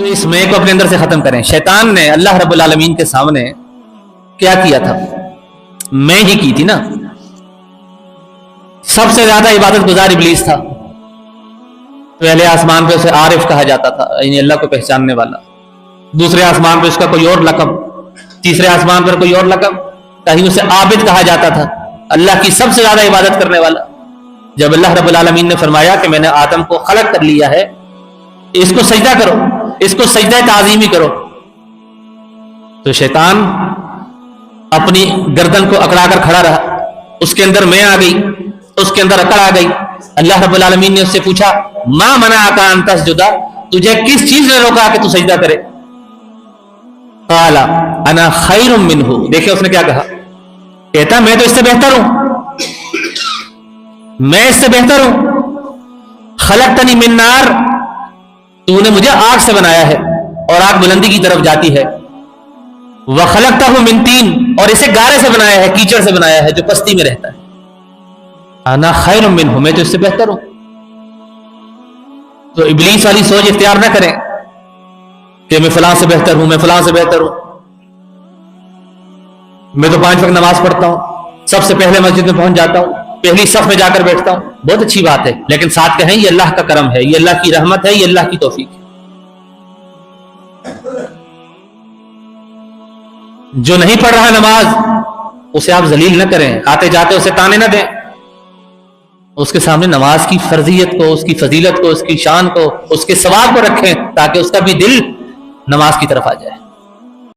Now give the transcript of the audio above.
تو اس میں کو اپنے اندر سے ختم کریں. شیطان نے اللہ رب العالمین کے سامنے کیا کیا تھا؟ میں ہی کی تھی نا. سب سے زیادہ عبادت گزار ابلیس تھا. پہلے آسمان پہ اسے عارف کہا جاتا تھا، یعنی اللہ کو پہچاننے والا. دوسرے آسمان پہ اس کا کوئی اور لقب، تیسرے آسمان پر کوئی اور لقب. کہیں اسے عابد کہا جاتا تھا، اللہ کی سب سے زیادہ عبادت کرنے والا. جب اللہ رب العالمین نے فرمایا کہ میں نے آدم کو خلق کر لیا ہے، اس کو سجدہ کرو، اس کو سجدہ تعظیمی کرو، تو شیطان اپنی گردن کو اکڑا کر کھڑا رہا. اس کے اندر میں آ گئی، اس کے اندر اکڑ آ گئی. اللہ رب العالمین نے اس سے پوچھا ما منعک ان تسجد، تجھے کس چیز نے روکا کہ تو سجدہ کرے؟ قال انا خیر منہ. دیکھیں اس نے کیا کہا، کہتا میں تو اس سے بہتر ہوں، میں اس سے بہتر ہوں. خلقتنی من نار، تو نے مجھے آگ سے بنایا ہے اور آگ بلندی کی طرف جاتی ہے. وخلقتہ من طین، اور اسے گارے سے بنایا ہے، کیچڑ سے بنایا ہے جو پستی میں رہتا ہے. انا خیر منہ، میں تو اس سے بہتر ہوں. تو ابلیس والی سوچ اختیار نہ کریں کہ میں فلاں سے بہتر ہوں، میں فلاں سے بہتر ہوں، میں تو 5 وقت نماز پڑھتا ہوں، سب سے پہلے مسجد میں پہنچ جاتا ہوں، پہلی صف میں جا کر بیٹھتا ہوں. بہت اچھی بات ہے، لیکن ساتھ کہیں یہ اللہ کا کرم ہے، یہ اللہ کی رحمت ہے، یہ اللہ کی توفیق ہے. جو نہیں پڑھ رہا نماز اسے آپ ذلیل نہ کریں، آتے جاتے اسے تانے نہ دیں. اس کے سامنے نماز کی فرضیت کو، اس کی فضیلت کو، اس کی شان کو، اس کے ثواب کو رکھیں تاکہ اس کا بھی دل نماز کی طرف آ جائے.